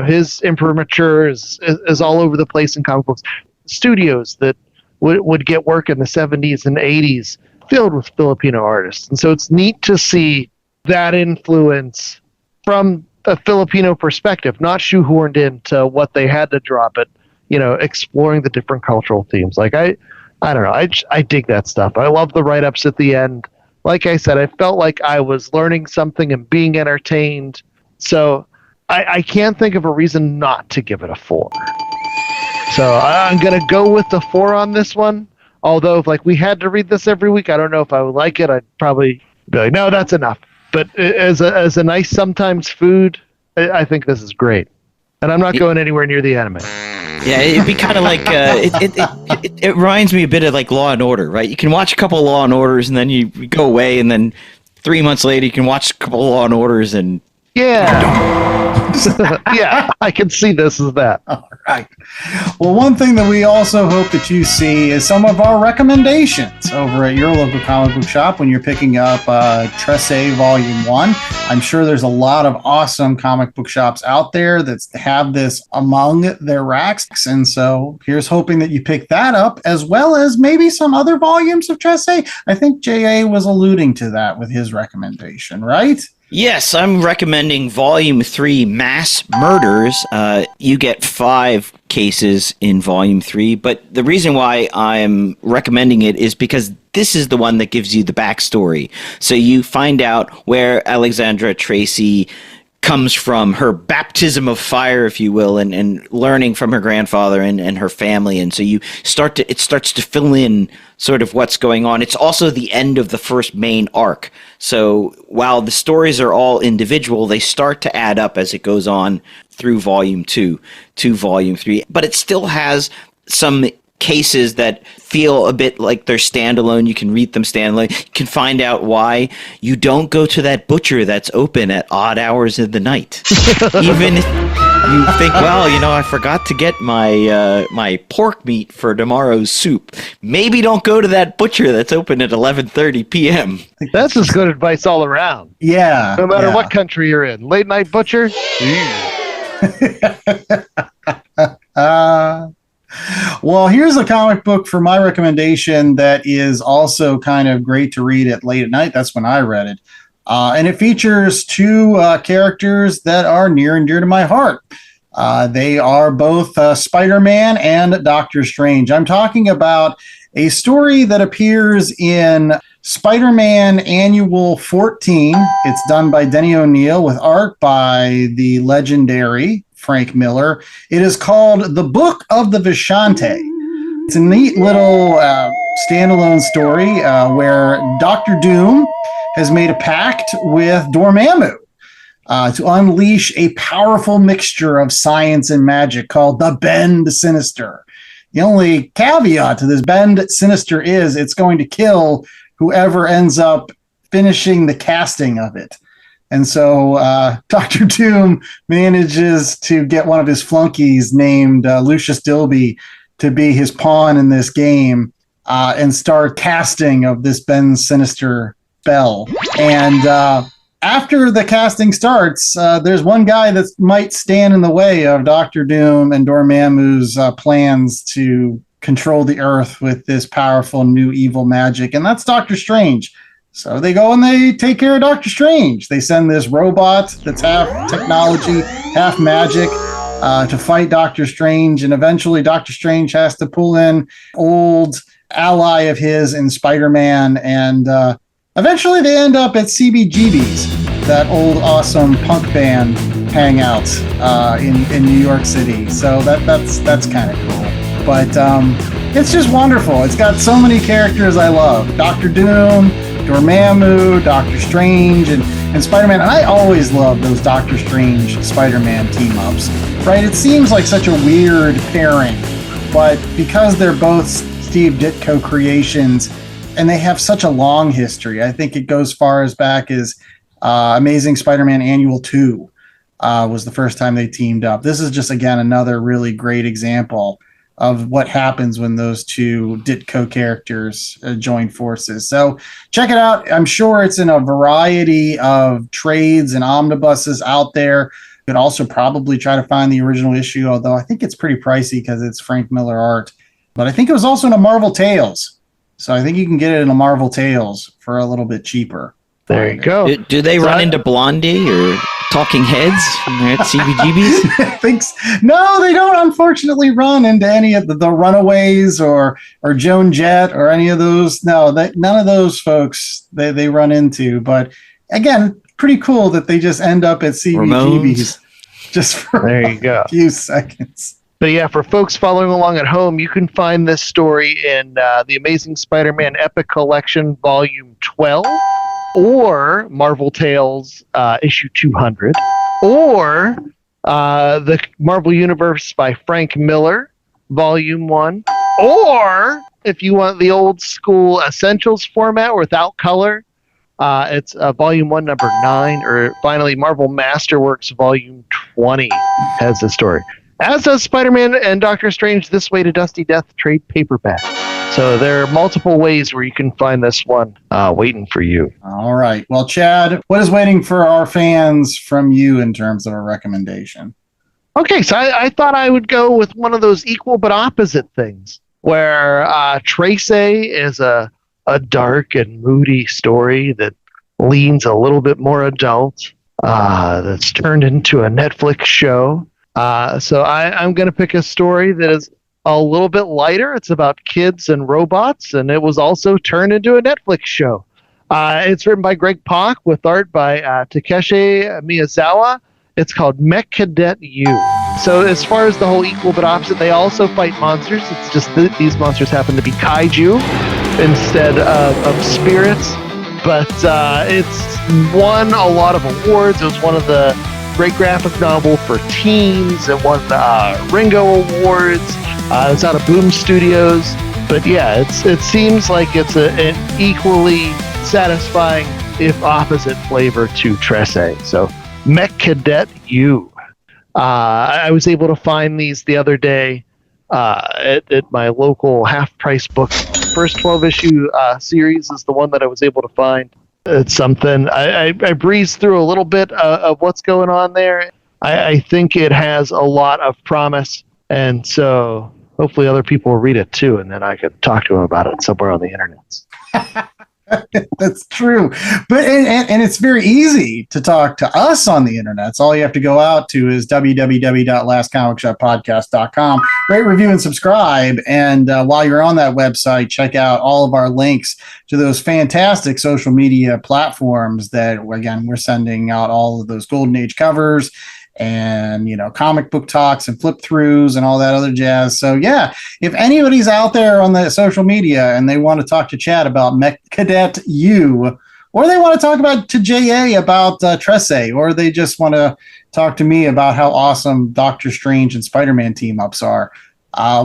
his imprimatur is all over the place in comic books. Studios that would get work in the 70s and 80s filled with Filipino artists. And so it's neat to see that influence from a Filipino perspective, not shoehorned into what they had to draw, but exploring the different cultural themes. Like I don't know, I dig that stuff. I love the write-ups at the end. Like I said, I felt like I was learning something and being entertained. So I can't think of a reason not to give it a 4. So I'm going to go with the 4 on this one. Although if we had to read this every week, I don't know if I would like it. I'd probably be like, no, that's enough. But as a nice sometimes food, I think this is great. And I'm not going anywhere near the anime. Yeah, it'd be kind of like it reminds me a bit of like Law and Order, right? You can watch a couple of Law and Orders, and then you go away, and then 3 months later you can watch a couple of Law and Orders, and yeah, I can see this as that. All right. Well, one thing that we also hope that you see is some of our recommendations over at your local comic book shop when you're picking up Trese Volume 1. I'm sure there's a lot of awesome comic book shops out there that have this among their racks. And so here's hoping that you pick that up, as well as maybe some other volumes of Trese. I think J.A. was alluding to that with his recommendation, right? Yes, I'm recommending Volume 3, Mass Murders. You get 5 cases in Volume 3, but the reason why I'm recommending it is because this is the one that gives you the backstory. So you find out where Alexandra Trese comes from, her baptism of fire, if you will, and learning from her grandfather and her family. And so it starts to fill in sort of what's going on. It's also the end of the first main arc. So while the stories are all individual, they start to add up as it goes on through Volume 2 to Volume 3. But it still has some cases that feel a bit like they're standalone. You can read them standalone. You can find out why you don't go to that butcher that's open at odd hours of the night. Even if you think, well, I forgot to get my pork meat for tomorrow's soup. Maybe don't go to that butcher that's open at 11:30 p.m. That's just good advice all around. Yeah. No matter what country you're in. Late night butcher? Well, here's a comic book for my recommendation that is also kind of great to read at late at night. That's when I read it. And it features 2 characters that are near and dear to my heart. They are both Spider-Man and Doctor Strange. I'm talking about a story that appears in Spider-Man Annual 14. It's done by Denny O'Neil with art by the legendary Frank Miller. It is called The Book of the Vishanti. It's a neat little standalone story where Dr. Doom has made a pact with Dormammu to unleash a powerful mixture of science and magic called the Bend Sinister. The only caveat to this Bend Sinister is it's going to kill whoever ends up finishing the casting of it. And so Dr. Doom manages to get one of his flunkies named Lucius Dilby to be his pawn in this game and start casting of this Ben Sinister spell. And after the casting starts, there's one guy that might stand in the way of Dr. Doom and Dormammu's plans to control the Earth with this powerful new evil magic, and that's Doctor Strange. So they go and they take care of Doctor Strange. They send this robot that's half technology, half magic to fight Doctor Strange. And eventually Doctor Strange has to pull in old ally of his in Spider-Man. And eventually they end up at CBGB's, that old awesome punk band hangout in New York City. So that's kind of cool. But it's just wonderful. It's got so many characters I love. Dr. Doom, Dormammu, Doctor Strange, and Spider-Man. And I always love those Doctor Strange Spider-Man team-ups, right? It seems like such a weird pairing, but because they're both Steve Ditko creations and they have such a long history, I think it goes far as back as Amazing Spider-Man Annual 2 was the first time they teamed up. This is just, again, another really great example of what happens when those 2 Ditko characters join forces. So check it out. I'm sure it's in a variety of trades and omnibuses out there. You could also probably try to find the original issue, although I think it's pretty pricey because it's Frank Miller art. But I think it was also in a Marvel Tales. So I think you can get it in a Marvel Tales for a little bit cheaper. There you go. Do they run into Blondie or Talking Heads at CBGB's? Thinks no, they don't. Unfortunately, run into any of the Runaways or Joan Jett or any of those. No, none of those folks they run into. But again, pretty cool that they just end up at CBGB's just for there you go. A few seconds. But yeah, for folks following along at home, you can find this story in the Amazing Spider-Man Epic Collection, Volume 12. Or Marvel Tales issue 200, or the Marvel Universe by Frank Miller, Volume 1, or if you want the old school Essentials format without color, it's Volume 1, Number 9, or finally Marvel Masterworks Volume 20 has the story. As does Spider-Man and Doctor Strange This Way to Dusty Death trade paperback. So there are multiple ways where you can find this one waiting for you. All right. Well, Chad, what is waiting for our fans from you in terms of a recommendation? Okay, so I thought I would go with one of those equal but opposite things, where Trese is a dark and moody story that leans a little bit more adult, that's turned into a Netflix show. So I'm going to pick a story that is a little bit lighter. It's about kids and robots, and it was also turned into a Netflix show. It's written by Greg Pak with art by Takeshi Miyazawa. It's called Mech Cadet U. So as far as the whole equal but opposite, they also fight monsters. It's just that these monsters happen to be kaiju instead of spirits. But it's won a lot of awards. It was one of the great graphic novel for teens. It won Ringo Awards. It's out of Boom Studios. But yeah, it seems like it's an equally satisfying, if opposite, flavor to Trese. So Mech Cadet U. I was able to find these the other day at my local half-price book. First 12-issue series is the one that I was able to find. It's something I breezed through a little bit of what's going on there. I think it has a lot of promise, and so hopefully other people will read it too, and then I could talk to them about it somewhere on the internet. That's true. But and it's very easy to talk to us on the internet. So all you have to go out to is www.lastcomicshoppodcast.com. Rate, review, and subscribe. And while you're on that website, check out all of our links to those fantastic social media platforms that, again, we're sending out all of those Golden Age covers and, comic book talks and flip throughs and all that other jazz. So yeah, if anybody's out there on the social media and they want to talk to Chad about Mech Cadet U, or they want to talk to JA about Trese, or they just want to talk to me about how awesome Doctor Strange and Spider-Man team ups are,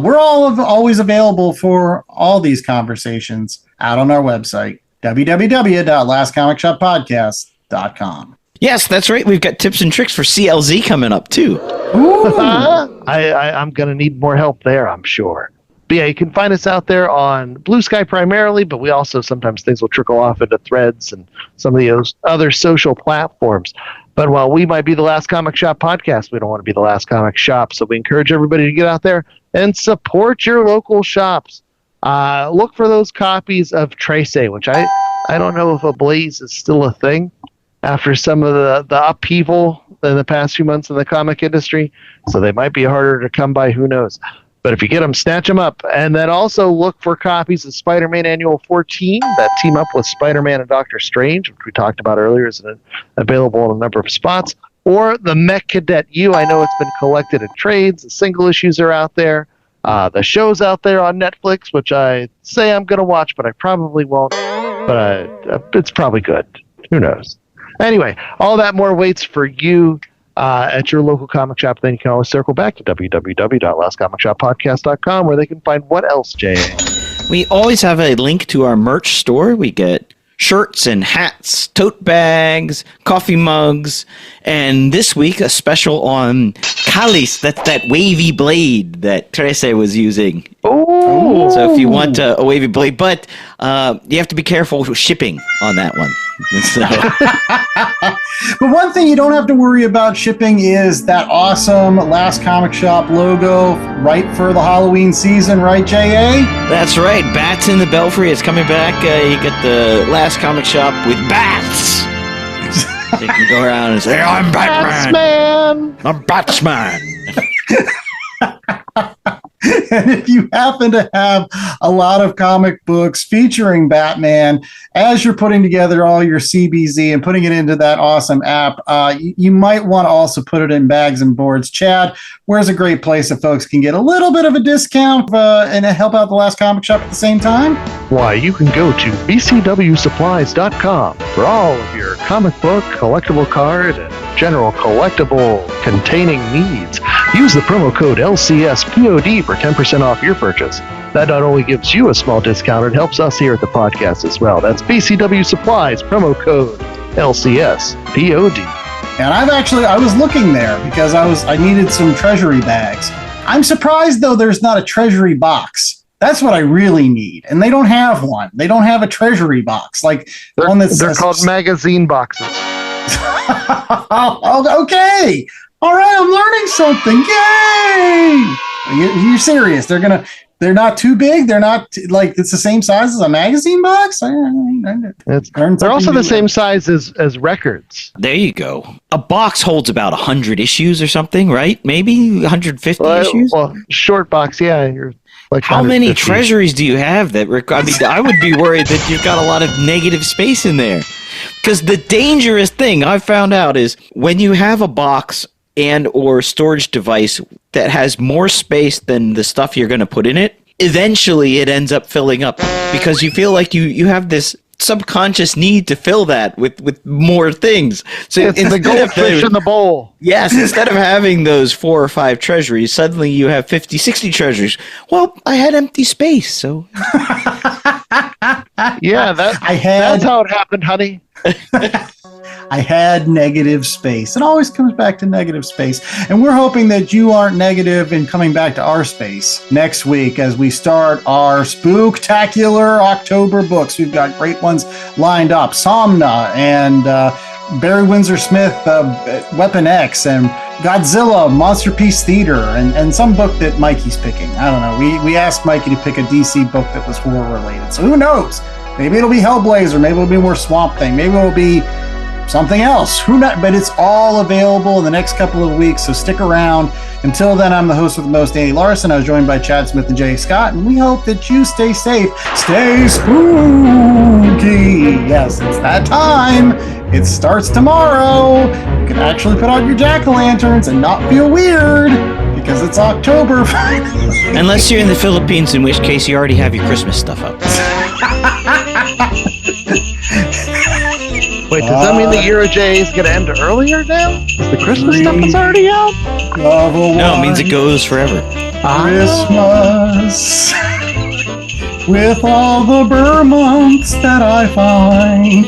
we're always available for all these conversations out on our website, www.lastcomicshoppodcast.com. Yes, that's right. We've got tips and tricks for CLZ coming up, too. I'm going to need more help there, I'm sure. But yeah, you can find us out there on Blue Sky primarily, but we also sometimes things will trickle off into Threads and some of those other social platforms. But while we might be the Last Comic Shop podcast, we don't want to be the Last Comic Shop. So we encourage everybody to get out there and support your local shops. Look for those copies of Trese, which I don't know if a Blaze is still a thing after some of the upheaval in the past few months in the comic industry. So they might be harder to come by, who knows. But if you get them, snatch them up. And then also look for copies of Spider-Man Annual 14 that team up with Spider-Man and Doctor Strange, which we talked about earlier, is available in a number of spots. Or the Mech Cadet U. I know it's been collected in trades. The single issues are out there. The show's out there on Netflix, which I say I'm going to watch, but I probably won't. But it's probably good. Who knows? Anyway, all that more waits for you at your local comic shop. Then you can always circle back to www.lastcomicshoppodcast.com, where they can find what else, Jay? We always have a link to our merch store. We get shirts and hats, tote bags, coffee mugs, and this week a special on Kalis. That's that wavy blade that Trese was using. Oh! So if you want a wavy blade, but you have to be careful with shipping on that one. So, But one thing you don't have to worry about shipping is that awesome Last Comic Shop logo right for the Halloween season, right, J.A.? that's right. Bats in the Belfry. It's coming back. You get the Last Comic Shop with bats. So you can go around and say, I'm Batman. Batsman! I'm Batsman. And if you happen to have a lot of comic books featuring Batman, as you're putting together all your CBZ and putting it into that awesome app, you might want to also put it in bags and boards. Chad, where's a great place that folks can get a little bit of a discount and help out the Last Comic Shop at the same time? Why, you can go to bcwsupplies.com for all of your comic book, collectible card, and general collectible containing needs. Use the promo code LCSPOD for 10% off your purchase. That not only gives you a small discount, it helps us here at the podcast as well. That's BCW Supplies, promo code LCSPOD. And I was looking there because I needed some treasury bags. I'm surprised though there's not a treasury box. That's what I really need. And they don't have one. They don't have a treasury box. Like one that's they're called magazine boxes. Oh, okay. All right, I'm learning something. Yay! You're serious? They're not too big. They're not like it's the same size as a magazine box. They're also the same size as records. There you go. A box holds about 100 issues or something, right? Maybe 150 issues. Well, short box, yeah. You're like how many treasuries do you have that? I mean, I would be worried that you've got a lot of negative space in there. Because the dangerous thing I found out is when you have a box and or storage device that has more space than the stuff you're going to put in it, eventually it ends up filling up because you feel like you have this subconscious need to fill that with more things. So it's the goldfish in the bowl. Yes, instead of having those 4 or 5 treasuries, suddenly you have 50, 60 treasuries. Well, I had empty space, so... Yeah, that's how it happened, honey. I had negative space. It always comes back to negative space. And we're hoping that you aren't negative in coming back to our space next week as we start our spooktacular October books. We've got great ones lined up. Somna and Barry Windsor Smith, Weapon X, and Godzilla, Monster Piece Theater, and some book that Mikey's picking. I don't know. We asked Mikey to pick a DC book that was horror related. So who knows? Maybe it'll be Hellblazer. Maybe it'll be more Swamp Thing. Maybe it'll be something else. Who knows? But it's all available in the next couple of weeks, so stick around. Until then, I'm the host with the most, Andy Larson. I was joined by Chad Smith and Jay Scott, and we hope that you stay safe, stay spooky. Yes, it's that time. It starts tomorrow. You can actually put out your jack-o'-lanterns and not feel weird because it's October. Unless you're in the Philippines, in which case you already have your Christmas stuff up. Wait, does that mean the Euro J is going to end earlier now? Is the Christmas stuff that's already out? No, it means it goes forever. Christmas with all the Burr months that I find.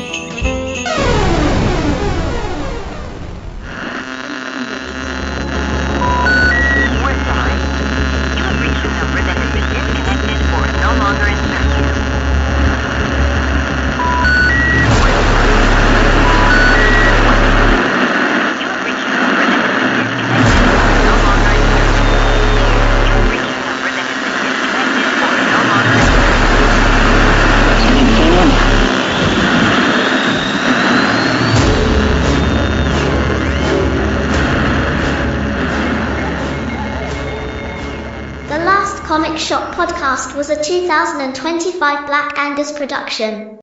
Comic Shop Podcast was a 2025 Black Angus production.